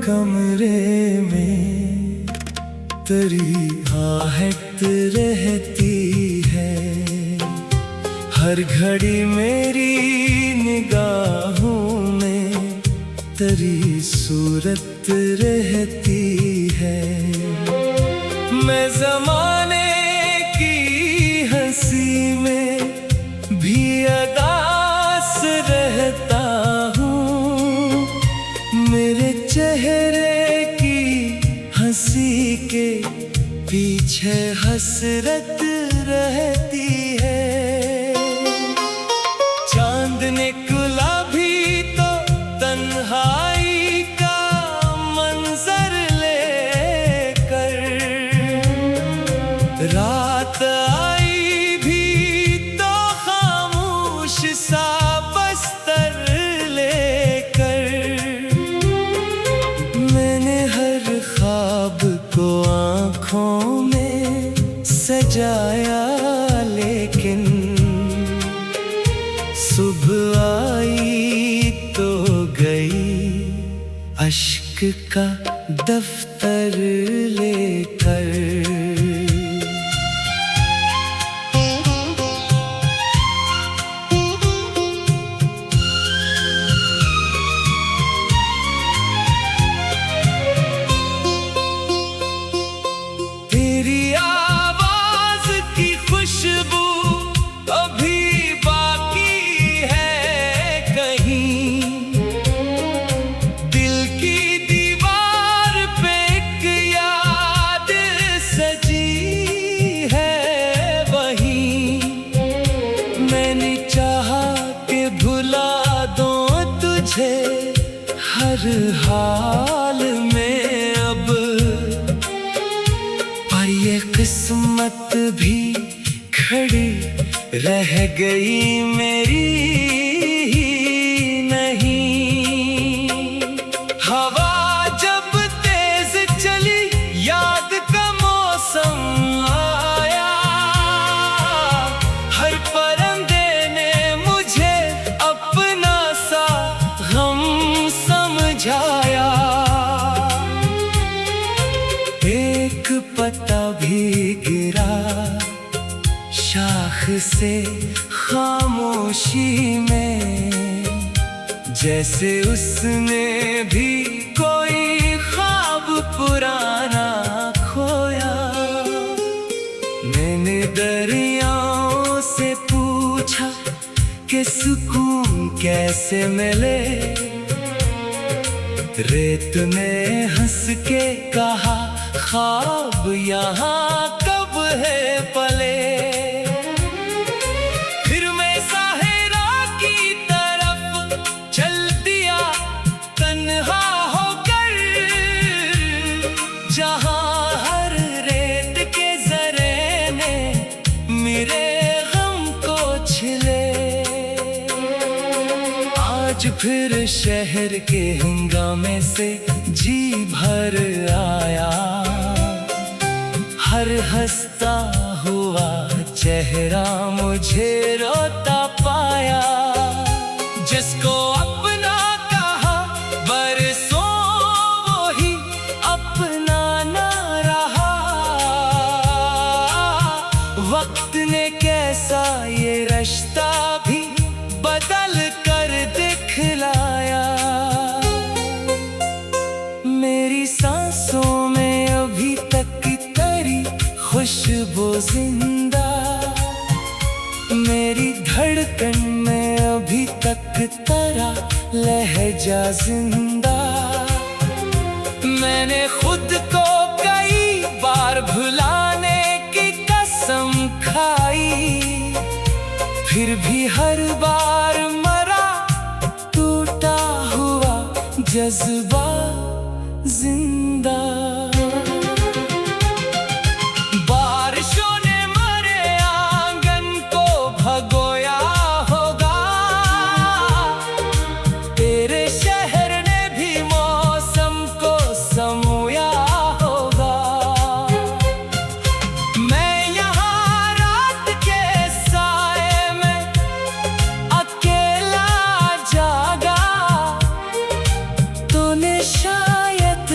कमरे में तेरी आहट रहती है। हर घड़ी मेरी निगाहों में तेरी सूरत रहती है। मैं ज़माने की हंसी में भी अदास रहता हूँ। मेरे चेहरे की हंसी के पीछे हसरत रहती है। चांद निकला भी तो तन्हाई का मंजर लेकर, रात आई भी तो खामोश सा बस्तर लेकर। मैंने हर ख्वाब को आँखों में सजाया, लेकिन सुबह आई तो गई अश्क का दफ्तर लेकर। तेरी आवाज की खुशबू अभी बाकी है कहीं। दिल की दीवार पे एक याद सजी है वहीं। मैंने चाहा कि भुला दूं तुझे हर हाल में अब, पर ये किस्मत भी खड़ी रह गई मेरी ही नहीं। हवा जब तेज चली याद का मौसम आया। हर परिंदे ने मुझे अपना सा गम समझाया। एक पत्ता भी गिरा शाख से खामोशी में, जैसे उसने भी कोई ख्वाब पुराना खोया। मैंने दरियाओं से पूछा कि सुकून कैसे मिले। रेत ने हंस के कहा ख्वाब यहाँ कब है पले। फिर मैं साहिरा की तरफ चल दिया तन्हा होकर, जहाँ हर रेत के जरे ने मेरे गम को छिले। आज फिर शहर के हंगामे से जी भर आया। हर हंसता हुआ चेहरा मुझे रोता पाया। जिसको अपना कहा बरसों वही अपना ना रहा। वक्त ने कैसा ये रिश्ता भी बदल कर दिखलाया। मेरी सांसों में अभी तक तेरी खुशबू जिंदा। मेरी धड़कन में अभी तक तेरा लहजा जिंदा। मैंने खुद को कई बार भुलाने की कसम खाई, फिर भी हर बार मरा टूटा हुआ जज्बा जिंदा। बारिशों ने मरे आंगन को भगोया होगा। तेरे शहर ने भी मौसम को समोया होगा। मैं यहाँ रात के साए में अकेला जागा, तूने शायद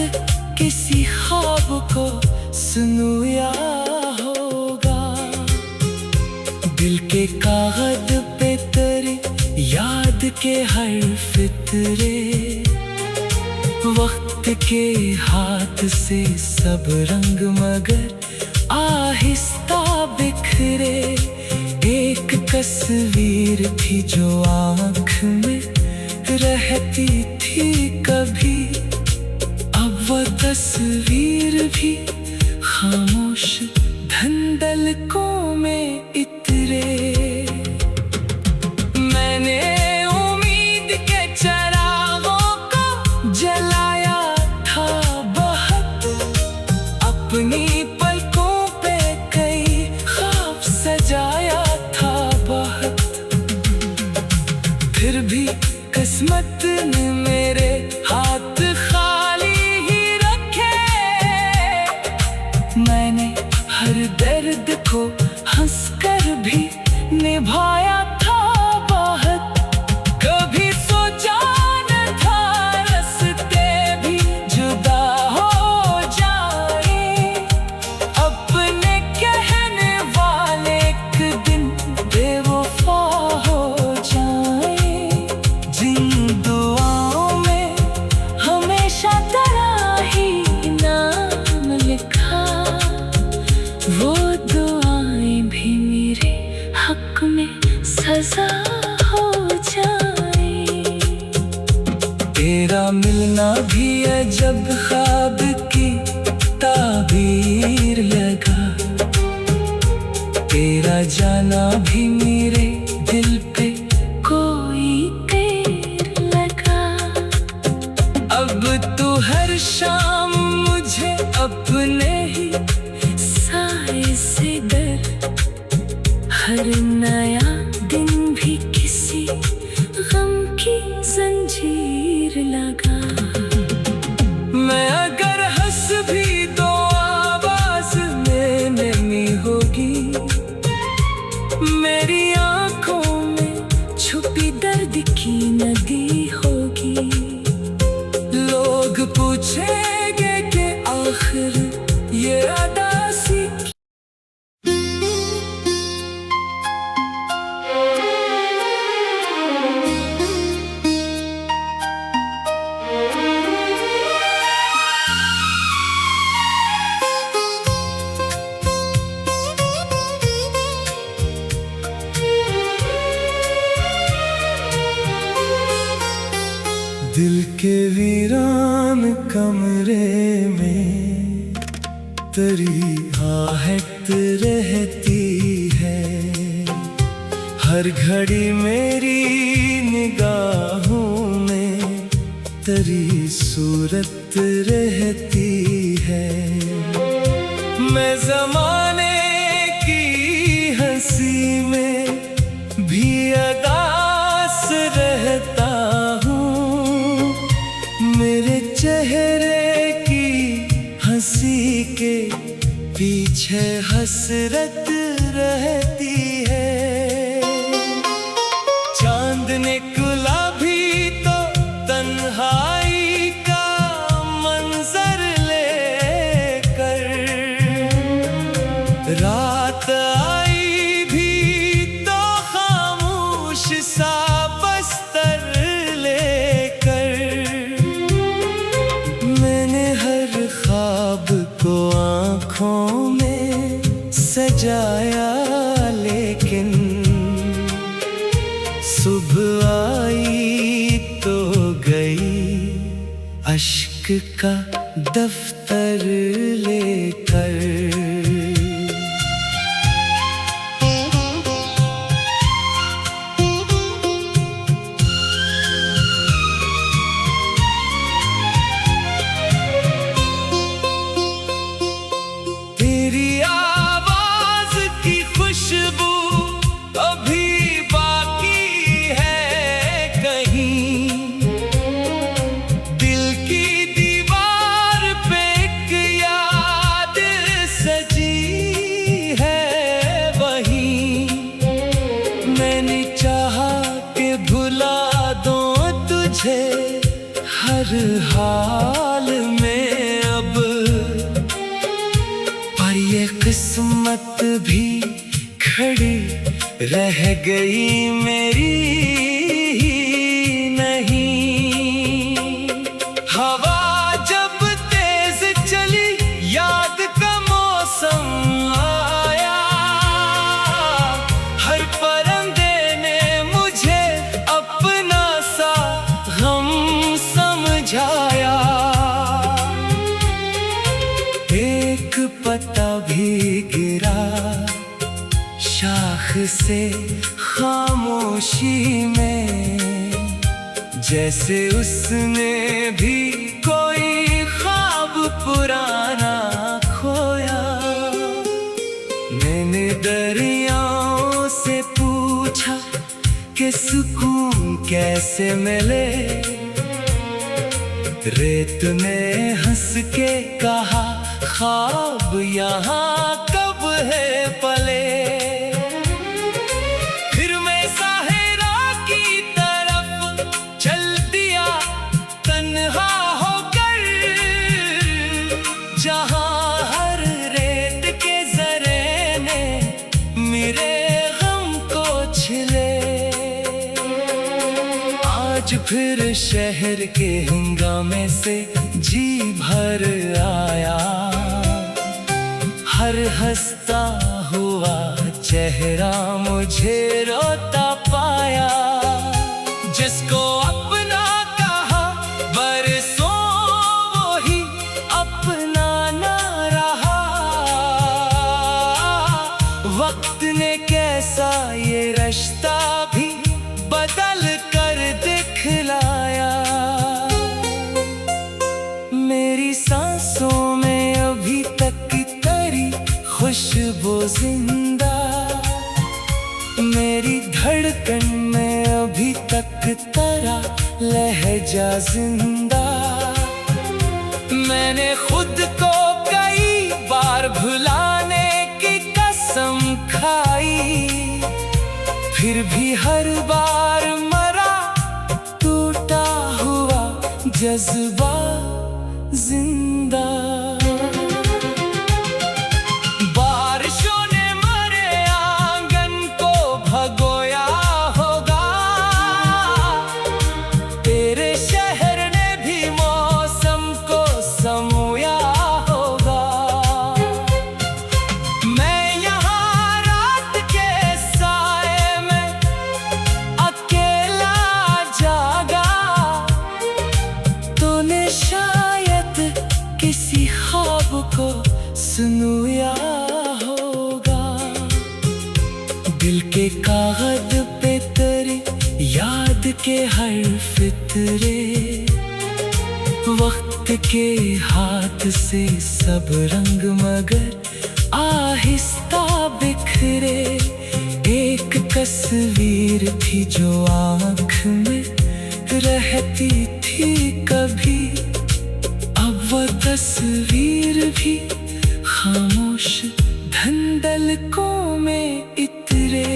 के हर फितरे, वक्त के हाथ से सब रंग मगर आहिस्ता बिखरे। एक तस्वीर थी जो आँख में रहती थी कभी, अब वो तस्वीर भी खामोश धंधलकों में इतरे। मैंने उम्मीद के चिरागों को जलाया था बहुत, अपनी पलकों पे कई ख्वाब सजाया था बहुत। फिर भी किस्मत ने मेरे हाथ खाली ही रखे। मैंने हर दर्द को हंसकर भी निभाया था बहुत। कभी सोचा न था रास्ते भी जुदा हो जाए, अपने कहने वाले एक दिन बेवफा हो जाए। जिन दुआओं में हमेशा तेरा ही नाम लिखा, वो दुआएं भी मेरे हक में सजा हो जाए। तेरा मिलना भी अजब ख्वाब की ताबीर लगा, तेरा जाना भी मेरे दिल पे कोई तीर लगा। अब तू हर शाम मुझे अपने ही साए से डर, हर नया दिन भी किसी गम की जंजीर लगा। मैं अगर हंस भी तो आवाज में नमी होगी, मेरी आंखों में छुपी दर्द की नदी होगी। लोग पूछेंगे कि आखिर ये अदासी दिल के वीरान कमरे में तेरी आहट रहती है। हर घड़ी मेरी निगाहों में तेरी सूरत रहती है। मैं ज़माने की हंसी में भी अदास रहता हूँ। मेरे चेहरे की हंसी के पीछे हसरत रहती है। चांद निकला भी तो तन्हाई का मंजर लेकर, रात आई भी तो खामोश सा बस्तर लेकर। मैंने हर ख्वाब को आँखों में सजाया, लेकिन सुबह आई तो गई अश्क का दफ्तर लेकर। तेरी आवाज की खुशबू अभी बाकी है कहीं, दिल की दीवार पे एक याद सजी है वहीं। मैंने चाहा कि भुला दूं तुझे हर हाल में अब, पर ये किस्मत भी खड़ी रह गई मेरी। से खामोशी में, जैसे उसने भी कोई ख्वाब पुराना खोया। मैंने दरियाओं से पूछा कि सुकून कैसे मिले। रेत ने हंस के कहा ख्वाब यहाँ कब है पले। फिर मैं साहिरा की तरफ चल दिया तन्हा होकर, जहाँ हर रेत के जरे ने मेरे गम को छिले। आज फिर शहर के हंगामे से जी भर आया, हर हंसता हुआ चेहरा मुझे रोता पाया। जिसको अपना कहा बरसों वही अपना ना रहा। वक्त ने कैसा ये रिश्ता भी बदल कर दिखलाया। मेरी सांसों में अभी तक तेरी खुशबू जिंदा, मेरी धड़कन में अभी तक तेरा लहजा जिंदा। मैंने खुद को कई बार भुलाने की कसम खाई, फिर भी हर बार मरा टूटा हुआ जज्बा जिंदा। बारिशों ने मेरे आंगन को भगोया होगा, तेरे शहर ने भी मौसम को समोया होगा। मैं यहाँ रात के साए में अकेला जागा, तूने शायद किसी ख्वाब को सुनाया होगा। दिल के कागज पे तेरी याद के हर फितरे, वक्त के हाथ से सब रंग मगर आहिस्ता बिखरे। एक तस्वीर थी जो आँख में रहती थी कभी, अब वो तस्वीर भी खामोश धंधलकों में इतरे।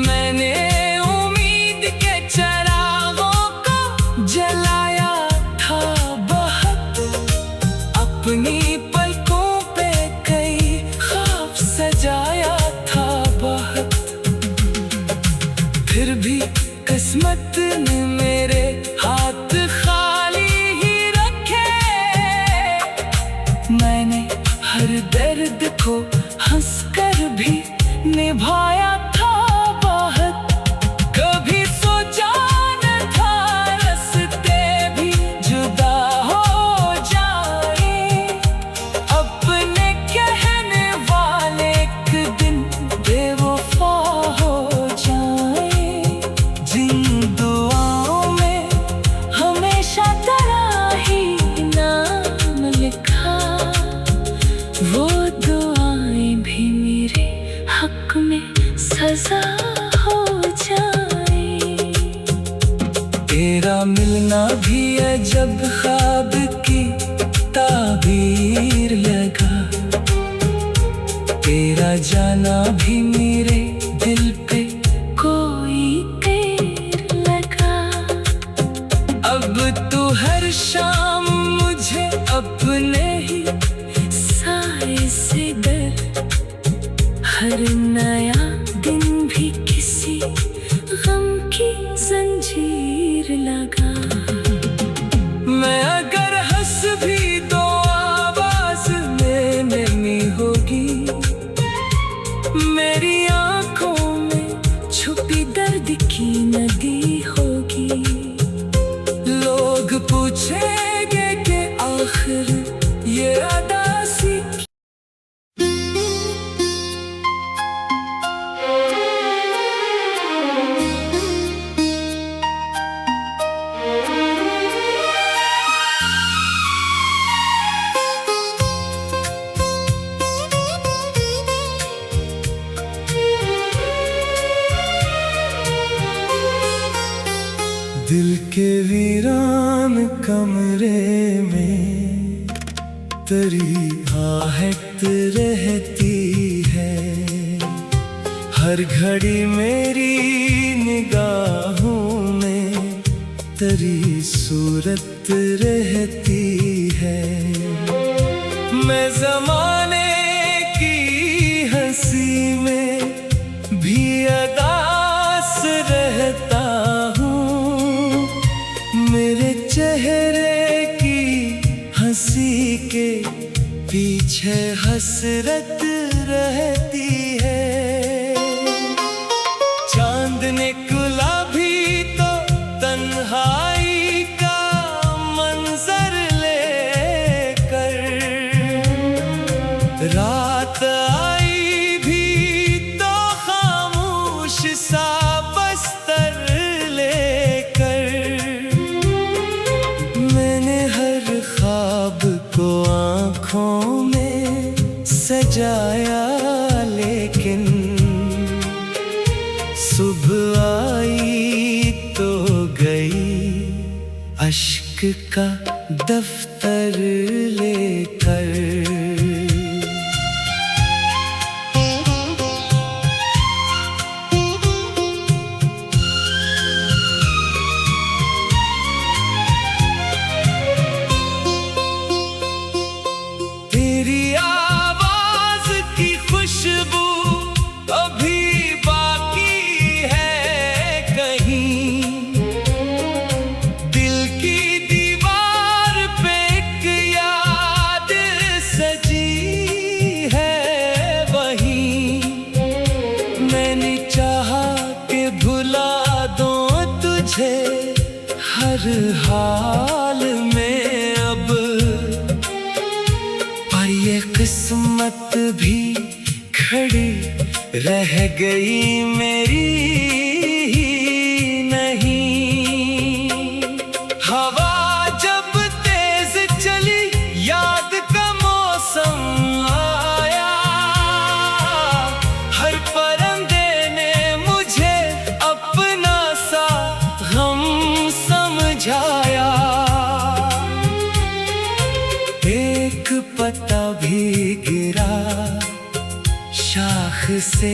मैंने उम्मीद के चिरागों को जलाया था बहुत, अपनी पलकों पे कई ख्वाब सजाया था बहुत। फिर भी किस्मत ने मेरे हाथ खाली ही रखे। मैंने हर दर्द को हंसकर भी निभाया था बहुत। कभी सोचा न था रास्ते भी जुदा हो जाए, अपने कहने वाले एक दिन बेवफा हो जाए। जिन दुआओं में हमेशा तेरा ही नाम लिखा, वो दुआएं भी मेरे हक में सजा हो जाए। तेरा मिलना भी अजब ख्वाब की ताबीर लगा, तेरा जाना भी मेरे दिल पे कोई तीर लगा। अब तू हर शाम मुझे अपने ही साए से डर, हर नया दिन भी किसी गम की जंजीर लगा। मैं अगर हंस भी तो आवाज में नमी होगी, मेरी आंखों में छुपी दर्द की नदी होगी। लोग पूछेंगे कि आखिर ये अदासी के वीरान कमरे में तेरी आहट रहती है। हर घड़ी मेरी निगाहों में तेरी सूरत रहती है। मैं ज़माने की हंसी में भी अदास रहता हूँ। मेरे चेहरे की हंसी के पीछे हसरत रहती है। चांद निकला भी तो तन्हाई का मंजर लेकर, रात आई भी तो खामोश सा बस्तर लेकर। मैंने हर ख्वाब को आँखों में सजाया, लेकिन सुबह आई तो गई अश्क का दफ्तर लेकर। तेरी आवाज की खुशबू अभी बाकी है कहीं। दिल की दीवार पे एक याद सजी है वहीं। मैंने चाहा कि भुला दूं तुझे हर हाल में अब, पर ये किस्मत भी खड़ी रह गई मेरी ही नहीं। हवा जब तेज चली याद का मौसम आया। हर परिंदे ने मुझे अपना सा गम समझाया। एक पत्ता भी गिरा शाख से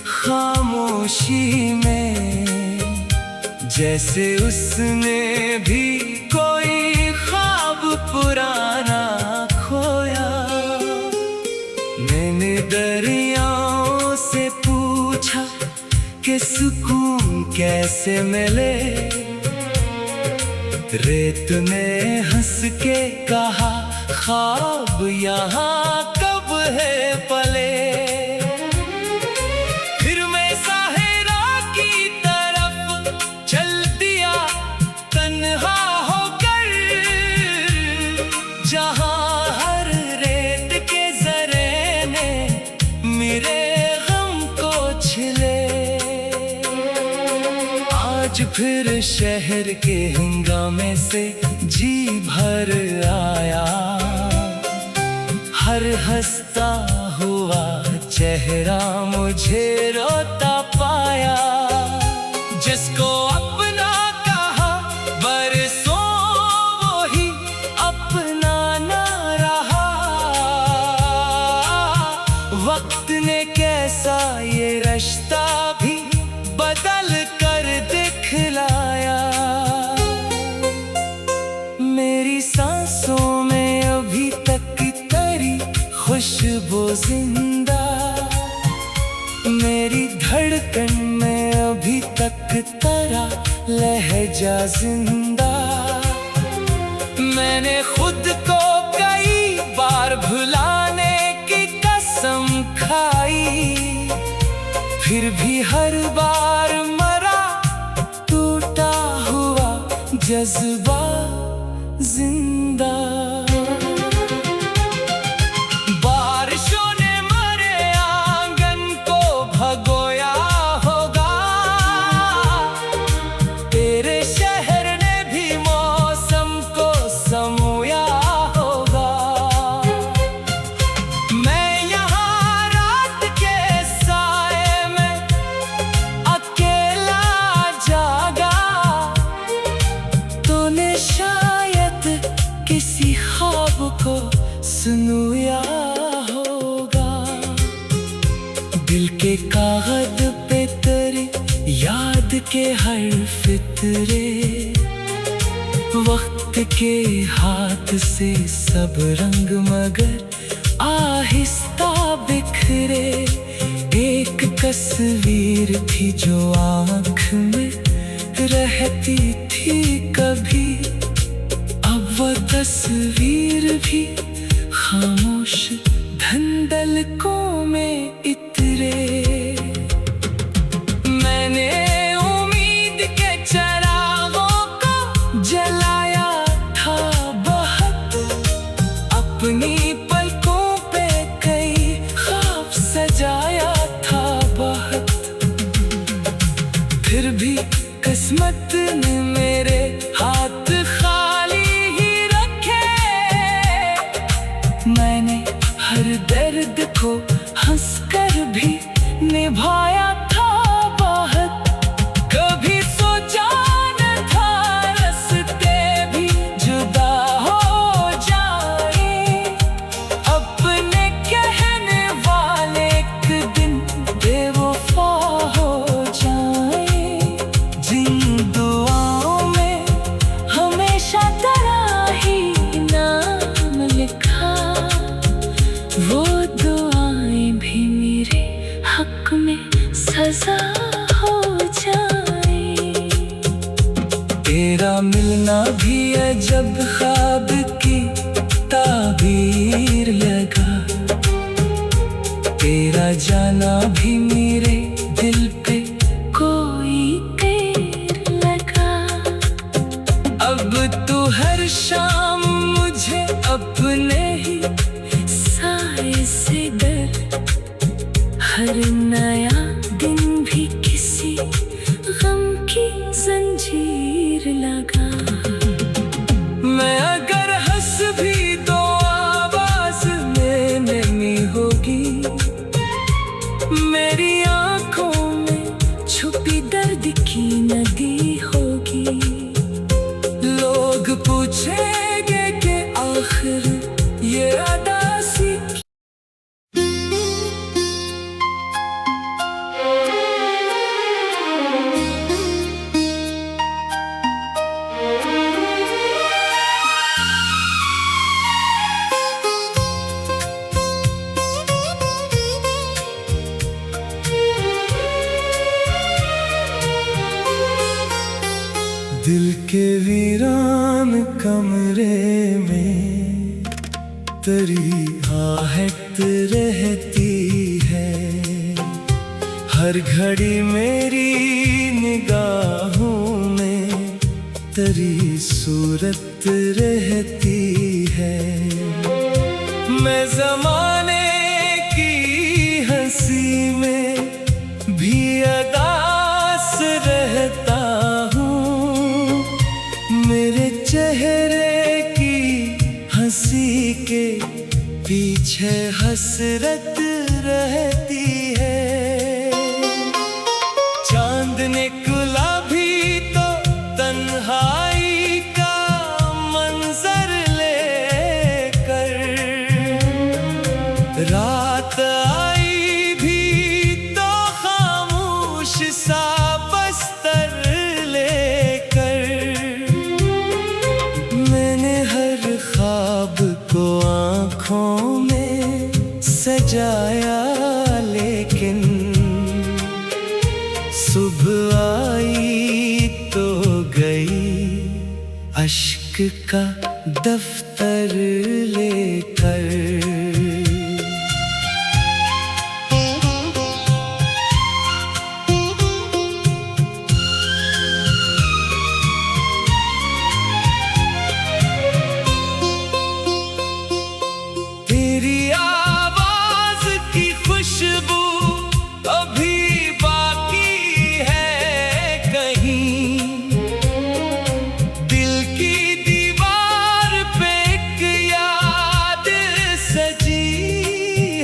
खामोशी में, जैसे उसने भी कोई ख्वाब पुराना खोया। मैंने दरियाओं से पूछा कि सुकून कैसे मिले। रेत ने हंस के कहा ख्वाब यहाँ कब है पले। फिर मैं साहिरा की तरफ चल दिया तन्हा होकर, जहाँ हर रेत के जरे ने मेरे गम को छिले। आज फिर शहर के हंगामे से जी भर आया। हर हंसता हुआ चेहरा मुझे रोता पाया। जिसको अपना कहा बरसों वो ही अपना ना रहा। वक्त ने कैसा ये रिश्ता भी बदल कर दिखलाया। मेरी सांसों में अभी तक तेरी खुशबू जिंदा। मेरी धड़कन में अभी तक तेरा लहजा जिंदा। मैंने खुद को कई बार भुलाने की कसम खाई, फिर भी हर बार मरा टूटा हुआ जज्बा जिंदा। बारिशों ने मेरे आंगन को भगोया होगा। तेरे शहर ने भी मौसम को समोया होगा। मैं यहाँ रात के साए में अकेला जागा। दिल के कागज पे तेरे याद के हर फितरे, वक्त के हाथ से सब रंग मगर आहिस्ता बिखरे। एक तस्वीर थी जो आँख में रहती थी कभी, अब वो तस्वीर भी खामोश धंधलकों में इतरे। मैंने उम्मीद के चिरागों को जलाया था बहुत, अपनी पलकों पे कई ख्वाब सजाया था बहुत। फिर भी किस्मत ने मेरे हाथ खाली ही रखे। मैंने हर दर्द को हंसकर भी निभाया था बहुत। कभी सोचा न था रास्ते भी जुदा हो जाए, अपने कहने वाले एक दिन बेवफा हो जाए। जिन दुआओं में हमेशा तेरा ही नाम लिखा, वो दुआएं भी मेरे हक में सजा हो जाए। तेरा मिलना भी अजब ख्वाब की ताबीर लगा, तेरा जाना भी मेरे दिल पे कोई तीर लगा। अब तू हर शाम मुझे अपने ही साए से डर, हर नया दिन भी किसी गम की जंजीर लगा। मैं अगर हंस भी तो आवाज में नहीं होगी, मेरी आंखों में छुपी दर्द की नदी होगी। लोग पूछेंगे कि आखिर ये अदासी। दिल के वीरान कमरे में तेरी आहट रहती है, हर घड़ी मेरी निगाहों में तेरी सूरत रहती है। मैं ज़माने की हंसी में भी अदास रहता हूँ, मेरे चेहरे की हंसी के पीछे हसरत रहती है। चांद निकला भी तो तन्हाई का मंजर लेकर, रात आई भी तो खामोश सा बस्तर लेकर। मैंने हर ख्वाब को आँखों में सजाया, लेकिन सुबह आई तो गई अश्क का दफ्तर लेकर। तेरी आवाज की खुशबू अभी बाकी है कहीं, दिल की दीवार पे एक याद सजी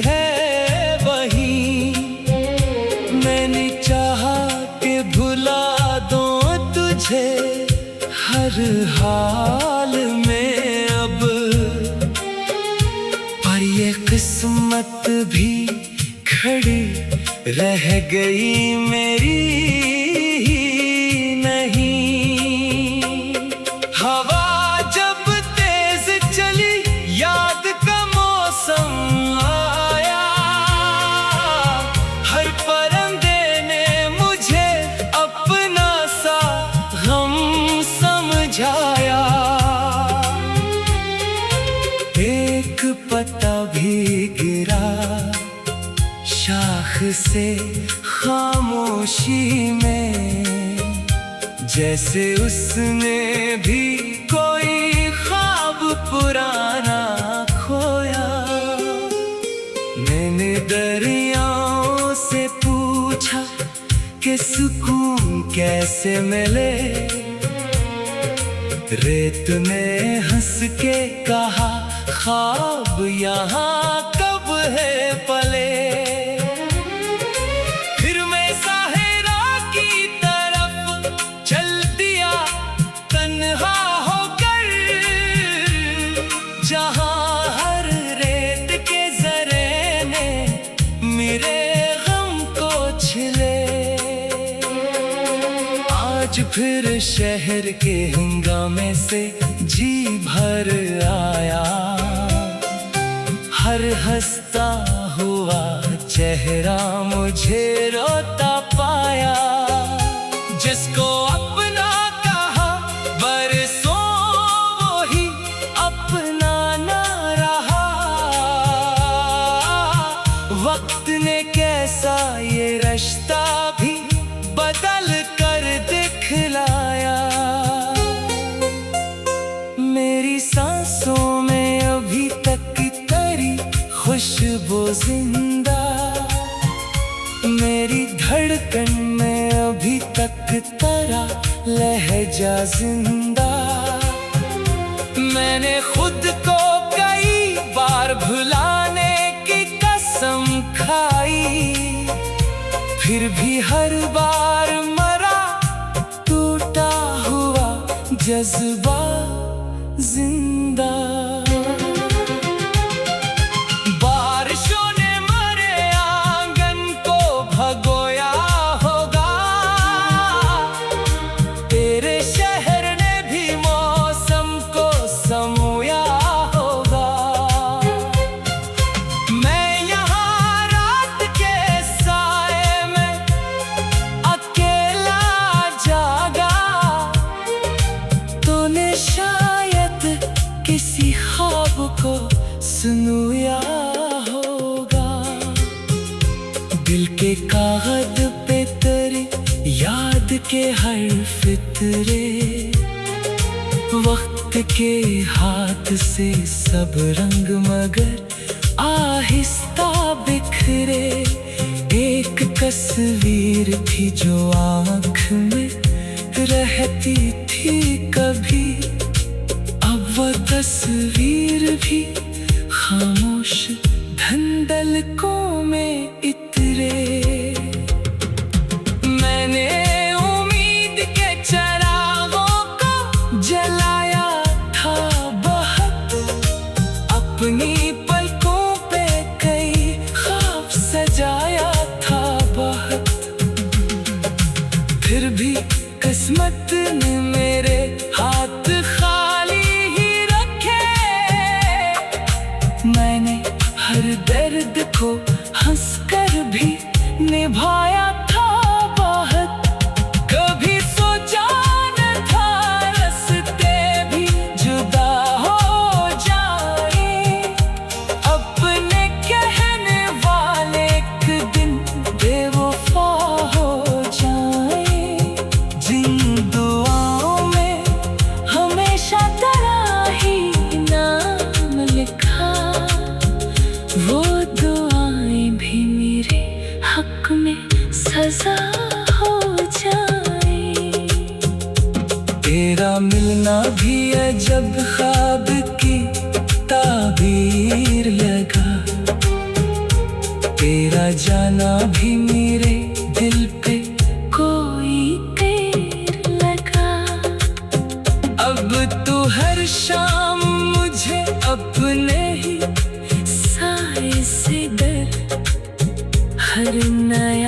है वहीं। मैंने चाहा कि भुला दूं तुझे हर हाल में अब, पर ये किस्मत भी खड़ी रह गई मेरी ही नहीं। हवा जब तेज चली याद का मौसम आया, हर परिंदे ने मुझे अपना सा गम समझाया। एक पत्ता भी गिरा शाख से खामोशी में, जैसे उसने भी कोई ख्वाब पुराना खोया। मैंने दरियाओं से पूछा कि सुकून कैसे मिले, रेत ने हंस के कहा ख्वाब यहाँ कब है पले। फिर मैं साहिरा की तरफ चल दिया तन्हा होकर, जहाँ हर रेत के जरे ने मेरे गम को छिले। आज फिर शहर के हंगामे से जी भर आया, हर हंसता हुआ चेहरा मुझे रोता पाया। जिसको अपना कहा बरसों वो ही अपना ना रहा। वक्त ने कैसा ये रिश्ता भी बदल कर दिखलाया। मेरी सांसों में अभी तक तेरी खुशबू जिंदा, मेरी धड़कन में अभी तक तेरा लहजा जिंदा। मैंने खुद को कई बार भुलाने की कसम खाई, फिर भी हर बार मरा टूटा हुआ जज्बा जिंदा। बारिशों ने मेरे आंगन को भगोया होगा, तेरे शहर ने भी मौसम को समोया होगा। मैं यहाँ रात के साए में अकेला जागा, तूने शायद किसी ख्वाब को सुनाया होगा। दिल के कागज पे तेरी याद के हर फितरे, वक्त के हाथ से सब रंग मगर आहिस्ता बिखरे। एक तस्वीर थी जो आँख में रहती थी कभी, अब वो तस्वीर भी खामोश धंधलकों में इतरे। मैंने उम्मीद के चिरागों को जलाया था बहुत, अपनी पलकों पे कई ख्वाब सजाया था बहुत। फिर भी किस्मत ने मेरे हाथ खाली ही रखे, मैंने हर दर्द को हंसकर भी निभाया था बहुत। कभी सोचा न था रास्ते भी जुदा हो जाए, अपने कहने वाले एक दिन बेवफा हो जाए। जिन दुआओं में हमेशा तेरा ही नाम लिखा, वो दुआएं भी मेरे हक में सजा हो जाए। तेरा मिलना भी अजब ख्वाब की ताबीर लगा, तेरा जाना भी मेरे दिल पे कोई तीर लगा। अब तू हर शाम मुझे अपने ही साए से डर हर नया